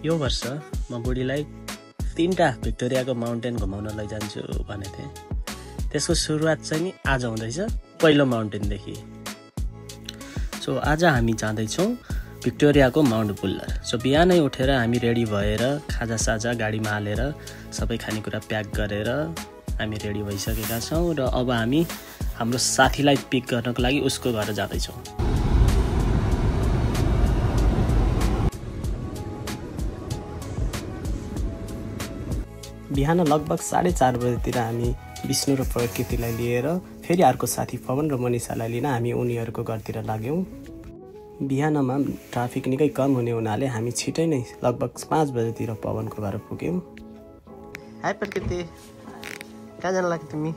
यो वर्ष म बुढीलाई 3टा भिक्टोरियाको माउन्टेन घुमाउन लैजान्छु भनेको थिएँ। त्यसको सुरुवात चाहिँ नि आज हुँदैछ पहिलो माउन्टेनदेखि। सो आज हामी जाँदैछौँ भिक्टोरियाको माउन्ट बुल्लर। सो बिहानै उठेर हामी रेडी भएर खाजासाजा गाडीमा हालेर सबै खानेकुरा प्याक गरेर हामी रेडी भइसकेका छौँ र अब हामी हाम्रो साथीलाई पिक गर्नको लागि उसको घर जाँदैछौँ। बिहान लगभग 4:30 बजेतिर हामी विष्णु र प्रकृतिलाई लिएर फेरि अर्को साथी पवन र मनिषालाई लिन हामी उनीहरूको घरतिर लाग्यौँ। बिहानमा ट्राफिक निकै कम हुने हुनाले हामी छिटै नै लगभग 5 बजेतिर पवनको घर पुग्यौँ। हाई प्रकृति, कहाँ जान लाग्यो तिमी?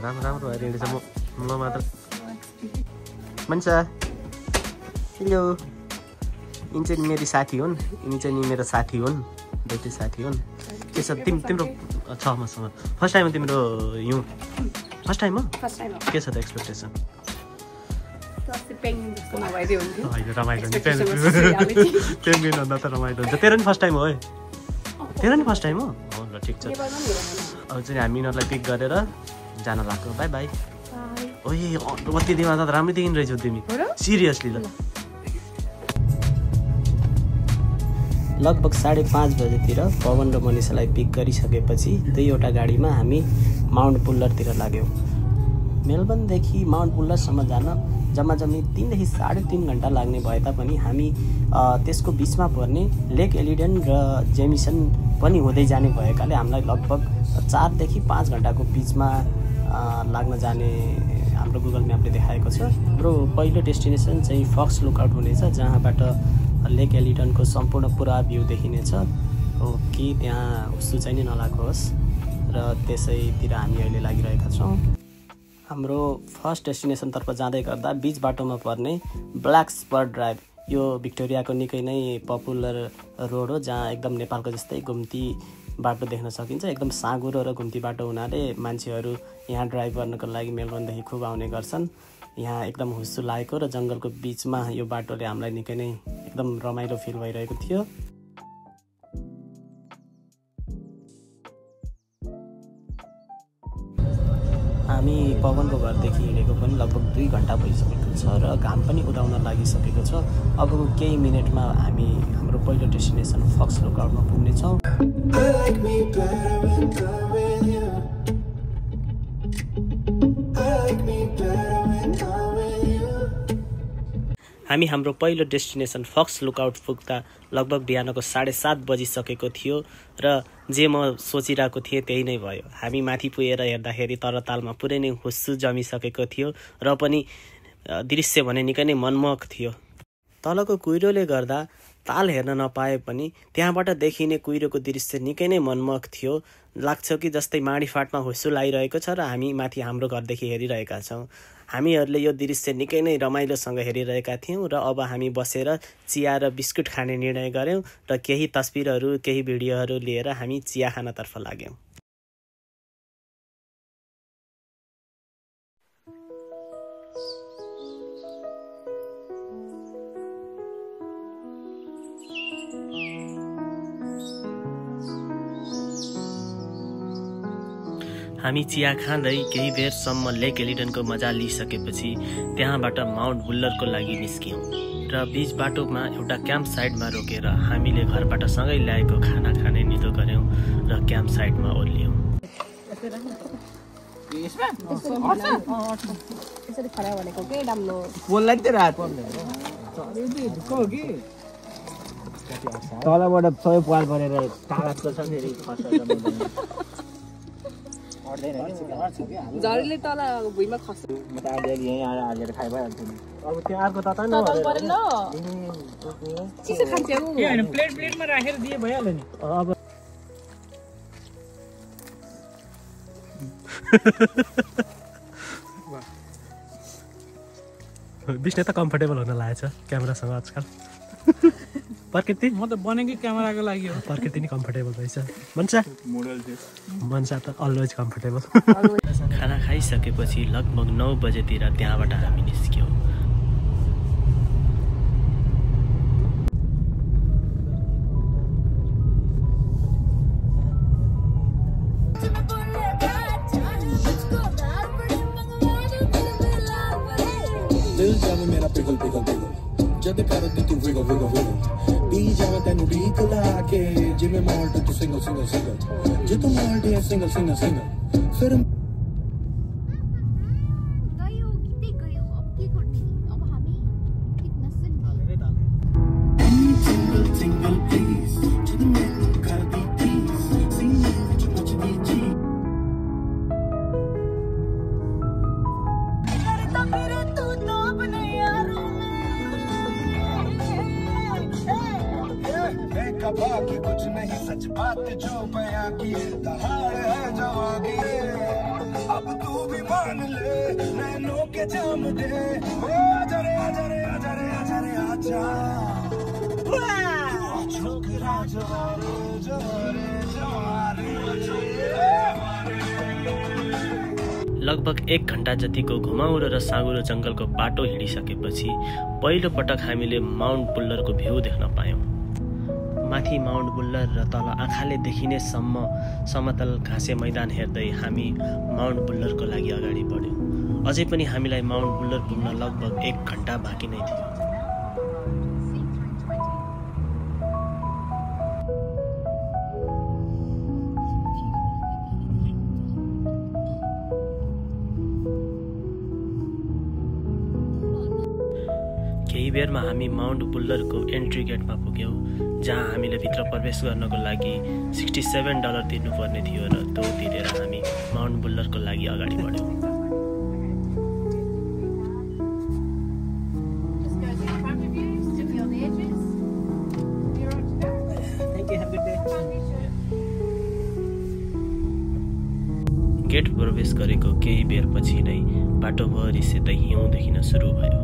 राम्रो भइरहेको छ। म मात्र मनिषा, हेलो। यिनी चाहिँ मेरो साथी हुन्, यिनी चाहिँ मेरो साथी हुन्, दुईटै साथी हुन्। के छ तिम्रो छ मसँग फर्स्ट टाइम तिम्रो हिउँ? फर्स्ट टाइम हो? के छ त एक्सपेक्टेसन? रमाइलो नि, पेन्गुइन भन्दा त रमाइलो हुन्छ। तेरो नि फर्स्ट टाइम हो है? तेरो नि फर्स्ट टाइम हो? ल ठिक छ। अब चाहिँ हामी यिनीहरूलाई पिक गरेर जान लाग्छौँ। By by. ओए कति दिनमा त राम्रै देखिन रहेछौ तिमी, सिरियसली। ल लगभग 5:30 बजेतिर पवन र मनिषालाई पिक गरिसकेपछि दुईवटा गाडीमा हामी माउन्ट बुल्लरतिर लाग्यौँ। मेलबर्नदेखि माउन्ट बुल्लरसम्म जान जम्माजम्मी 3 देखि 3.5 घन्टा लाग्ने भए तापनि हामी त्यसको बिचमा पर्ने लेक एलिडेन र जेमिसन पनि हुँदै जाने भएकाले हामीलाई लगभग 4 देखि 5 घन्टाको बिचमा लाग्न जाने हाम्रो गुगल म्यापले देखाएको छ। हाम्रो पहिलो डेस्टिनेसन चाहिँ फक्स लुकआउट हुनेछ, जहाँबाट लेक एलिडनको सम्पूर्ण पुरा भ्यू देखिनेछ। हो कि त्यहाँ उस्तो चाहिँ नि नलागेको होस् र त्यसैतिर हामी अहिले लागिरहेका छौँ। हाम्रो फर्स्ट डेस्टिनेसनतर्फ जाँदै गर्दा बिच बाटोमा पर्ने ब्ल्याक स्पर ड्राइभ, यो भिक्टोरियाको निकै नै पपुलर रोड हो, जहाँ एकदम नेपालको जस्तै घुम्ती बाटो देख्न सकिन्छ। एकदम साँघुरो र घुम्ती बाटो हुनाले मान्छेहरू यहाँ ड्राइभ गर्नको लागि मेलबर्नदेखि खुब आउने गर्छन्। यहाँ एकदम हुस्सु लागेको र जङ्गलको बिचमा यो बाटोले हामीलाई निकै नै एकदम रमाइलो फिल भइरहेको थियो। हामी पवनको घरदेखि हिँडेको पनि लगभग 2 घन्टा भइसकेको छ र घाम पनि उदाउन लागिसकेको छ। अब केही मिनटमा हामी हाम्रो पहिलो डेस्टिनेसन फक्स लुकआउटमा पुग्नेछौँ। हामी हाम्रो पहिलो डेस्टिनेसन फक्स लुकआउट पुग्दा लगभग बिहानको 7:30 बजिसकेको थियो र जे म सोचिरहेको थिएँ त्यही नै भयो। हामी माथि पुगेर हेर्दाखेरि तरतालमा पुरै नै हुस्सु जमिसकेको थियो र पनि दृश्य भने निकै नै मनमोहक थियो। तलको कुहिरोले गर्दा ताल हेर्न नपाए पनि त्यहाँबाट देखिने कुहिरोको दृश्य निकै नै मनमोहक थियो। लाग्छ कि जस्तै माडी फाटमा हुस्सु लागिरहेको छ र हामी माथि हाम्रो घरदेखि हेरिरहेका छौँ। हामीहरूले यो दृश्य निकै नै रमाइलोसँग हेरिरहेका थियौँ र अब हामी बसेर चिया र बिस्कुट खाने निर्णय गऱ्यौँ र केही तस्बिरहरू केही भिडियोहरू लिएर हामी चिया खानतर्फ लाग्यौँ। हामी चिया खाँदै केही बेरसम्म लेक एलिडनको मजा लिइसकेपछि त्यहाँबाट माउन्ट बुल्लरको लागि निस्क्यौँ र बीच बाटोमा एउटा क्याम्प साइटमा रोकेर हामीले घरबाट सँगै ल्याएको खाना खाने निधो गऱ्यौँ र क्याम्प साइटमा ओर्लियौँ। तलबाट सबै पाल परेर कागजको छ फेरि झरीले तल भुइँमा खस्छ। म त अहिले यहीँ आएर हालेर खाइ भइहाल्छु नि। अब त्यहाँ अर्को तता न चिसो खान्छ के हैन, प्लेटमा राखेर दिए भइहाल्यो नि। अब विष्णु त कम्फर्टेबल हुन लागेछ क्यामेरासँग आजकल। प्रकृति म त बनेकै क्यामेराको लागि हो। प्रकृति नि कम्फर्टेबल रहेछ। मनसा त अलवेज कम्फर्टेबल। खाना खाइसकेपछि लगभग 9 बजेतिर त्यहाँबाट हामी निस्क्यौँ। मेरा पिघल पिघल पिघल जद कर दी तू विगल विगल विगल पी जावा तेनू रीक ला के जिवें माल्ट तू सिंगल सिंगल सिंगल जे तू माल्ट है सिंगल सिंगल सिंगल फिर बाकी कुछ नहीं सच बात जो बयां की दहाड़ है जवानी अब तू भी मान ले नैनों के जाम दे ओ आजा रे आजा रे आजा रे आजा रे आजा छोकरा जवारे जवारे जवारे लगभग 1 घण्टा जतिको घुमाउरो र साँगुरो जङ्गलको बाटो हिँडिसकेपछि पहिलो पटक हामीले माउन्ट बुल्लरको भ्यू देख्न पायौँ। माथि माउन्ट बुल्लर र तल आँखाले देखिने समतल घाँसे मैदान हेर्दै हामी माउन्ट बुल्लरको लागि अगाडि बढ्यौँ। अझै पनि हामीलाई माउन्ट बुल्लर पुग्न लगभग 1 घण्टा बाँकी नै थियो। केही बेरमा हामी माउन्ट बुल्लरको एन्ट्री गेटमा पुग्यौँ, जहाँ हामीले भित्र प्रवेश गर्नको लागि $67 तिर्नुपर्ने थियो र त्यो तिरेर हामी माउन्ट बुल्लरको लागि अगाडि बढ्यौँ। गेट प्रवेश गरेको केही बेरपछि नै बाटोभरि सेतै हिउँ देखिन सुरु भयो।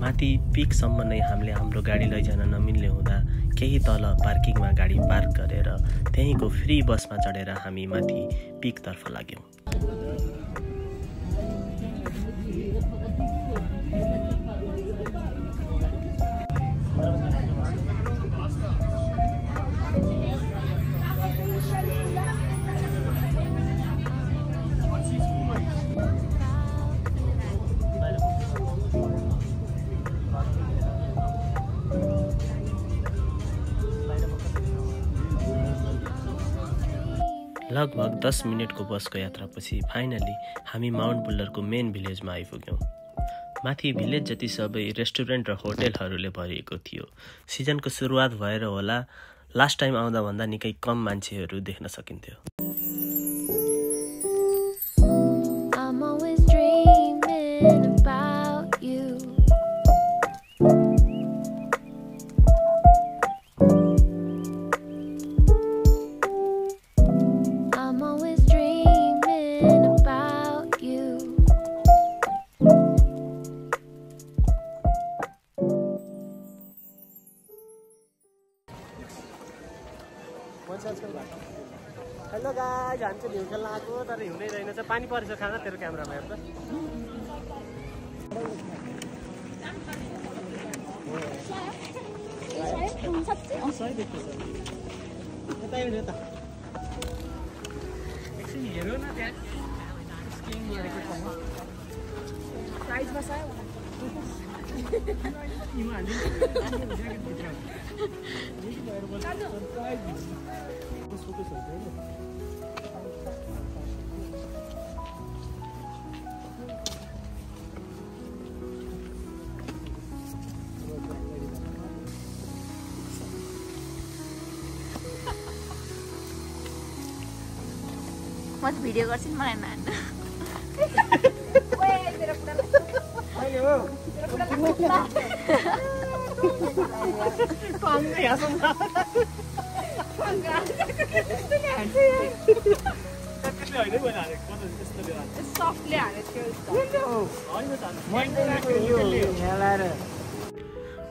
माथि पिकसम्म नै हामीले हाम्रो गाडी लैजान नमिल्ने हुँदा केही तल पार्किङमा गाडी पार्क गरेर त्यहीँको फ्री बसमा चढेर हामी माथि पिकतर्फ लाग्यौँ। लगभग 10 मिनटको बसको यात्रापछि फाइनली हामी माउन्ट बुल्लरको मेन भिलेजमा आइपुग्यौँ। माथि भिलेज जति सबै रेस्टुरेन्ट र होटेलहरूले भरिएको थियो। सिजनको सुरुवात भएर होला लास्ट टाइम आउँदा भन्दा निकै कम मान्छेहरू देख्न सकिन्थ्यो। हेलो गाइस, हामी चाहिँ हिउँ खेल्न आएको तर हिउँदै रहेन चाहिँ पानी परेछ खाना तेरो क्यामेरामा हेर्दा। एकछिन हेरौ न त्यहाँ स्किङ गरेको ठाउँमा प्राइज बसायो म भिडियो गर्छु नि मलाई मान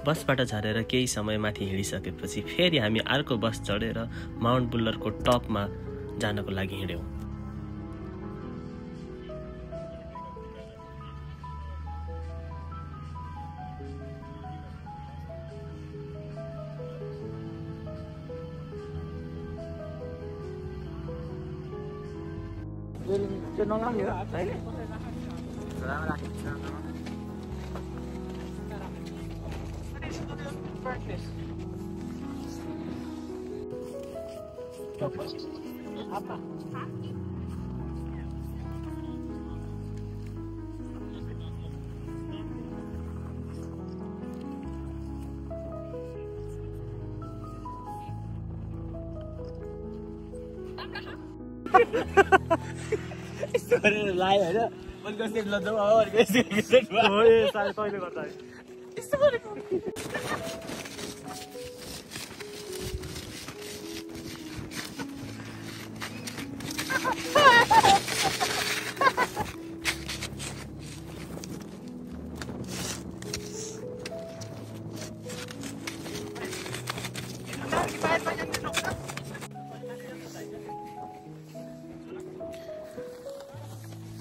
बसबाट झरेर केही समय माथि हिँडिसकेपछि फेरि हामी अर्को बस चढेर माउन्ट बुल्लरको टपमा जानको लागि हिँड्यौँ। त्यो नलाउने हो अहिले यस्तो गरेर लायो होइन अर्को सेट लजाऊ अर्को सेट हो ए साले तैँले गर्दा यस्तो गरेको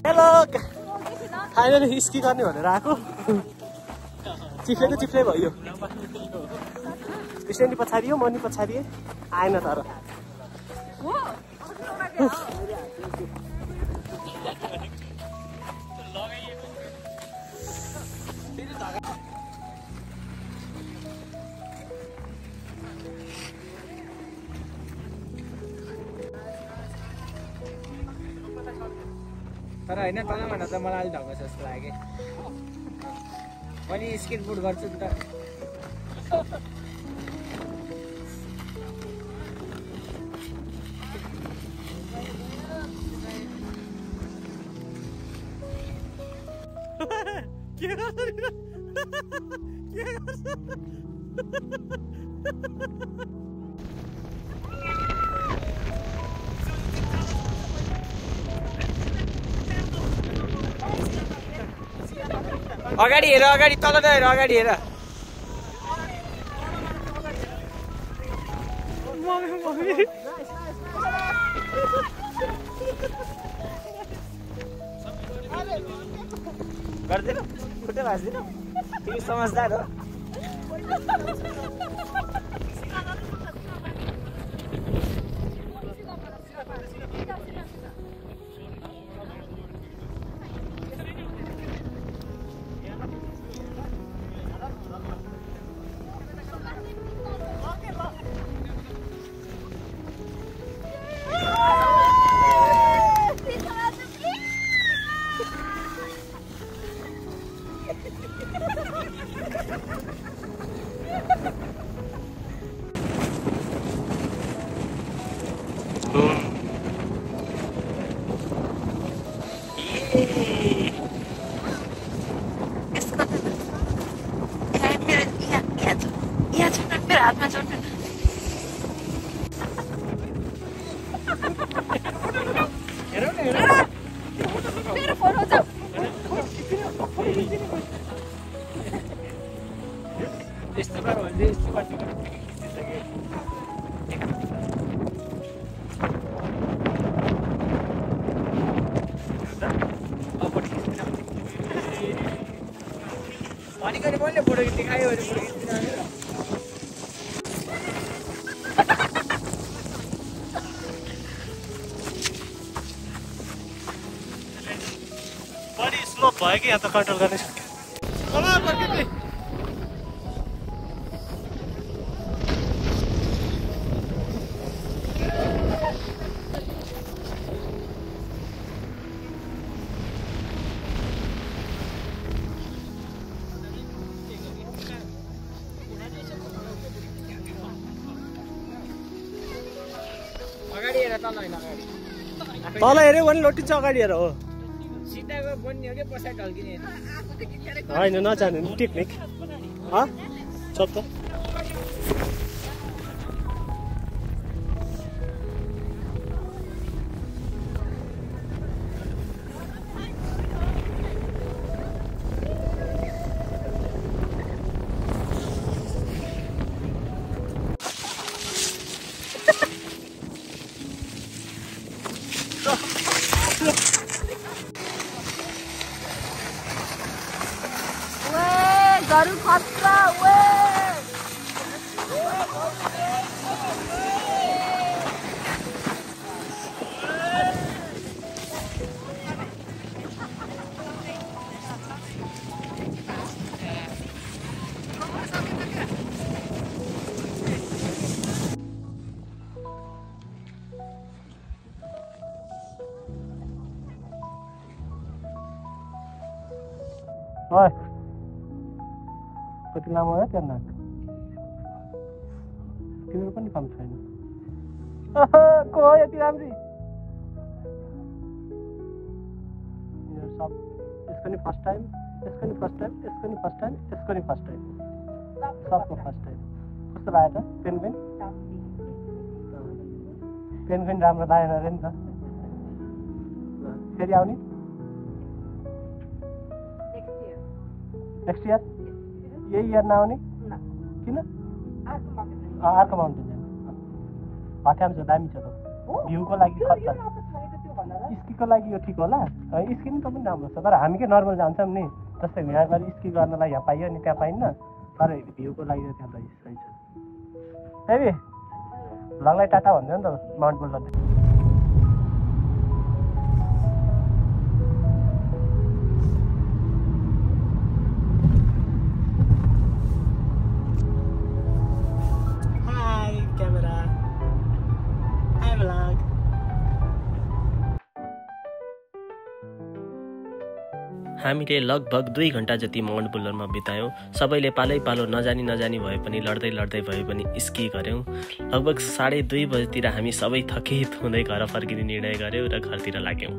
हेलो फाइनली स्की गर्ने भनेर आएको चिफ्लेको चिफ्ले भयो कृष्ण नि पछाडि हो म नि पछाडि आएन तर तर होइन तल भन्दा त मलाई अलिक ढङ्ग जस्तो लाग्यो मैले स्केटबोर्ड गर्छु नि त अगाडि हेर अगाडि तल त हेर अगाडि हेर गर्दैन खुट्टा भाँच्दैन तिमी समझदार हो हातमा जोड्नु मेरो फोन हो जाऊ यस्तो बार भन्दै यस्तो बाटो भनेको नि मैले फोटो खिच्दै खायो भने फोटो खिच्दिन बडी स्लोप भयो कि यहाँ त कन्ट्रोल गर्ने सक्यो अगाडि हेर तल होइन अगाडि तल हेऱ्यो भने लोटिन्छ अगाडि हेर हो सिधाको बन्ने हो कि पछाडि ढल्किने होइन नजाने टेक्निक चल त जरुर खतरा वे ओए कति लामो हो त्यहाँ नाक तिम्रो पनि काम छैन को हो यति राम्री सब यसको नि फर्स्ट टाइम यसको नि फर्स्ट टाइम यसको नि फर्स्ट टाइम यसको नि फर्स्ट टाइम सबको फर्स्ट टाइम कस्तो लाग्यो त पेन राम्रो लागेन अरे नि त फेरि आउने नेक्स्ट इयर यही इयर नआउने किन अर्को माउन्टेन जाने हट्याम छ दामी छ त भ्यूको लागि खतरा स्कीको लागि यो ठिक होला स्की नि त पनि राम्रो छ तर हामी के नर्मल जान्छौँ नि जस्तै यहाँ गएर स्की गर्नलाई यहाँ पाइयो नि त्यहाँ पाइन्न तर भ्यूको लागि त्यहाँ त सही छ फेरि भ्लगलाई टाटा भन्दैन नि त माउन्ट बुल्लर हामीले लगभग 2 घण्टा जति माउन्ट बुल्लरमा बितायौँ सबैले पालो नजानी भए पनि लड्दै भए पनि स्की गऱ्यौँ लगभग 2:30 बजेतिर हामी सबै थकित हुँदै घर फर्किने निर्णय गर्यौँ र घरतिर लाग्यौँ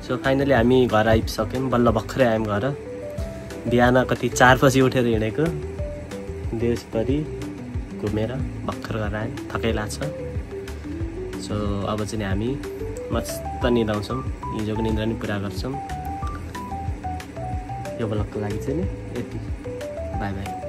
सो फाइनली हामी घर आइसक्यौँ बल्ल भर्खरै आयौँ घर बिहान कति 4 बजी उठेर हिँडेको देशभरि घुमेर भर्खर घर आयौँ थकै लाग्छ सो अब चाहिँ हामी मस्त निदाउँछौँ हिजोको निद्रा नि पुरा गर्छौँ यो ब्लगको लागि चाहिँ नि यति बाई बाई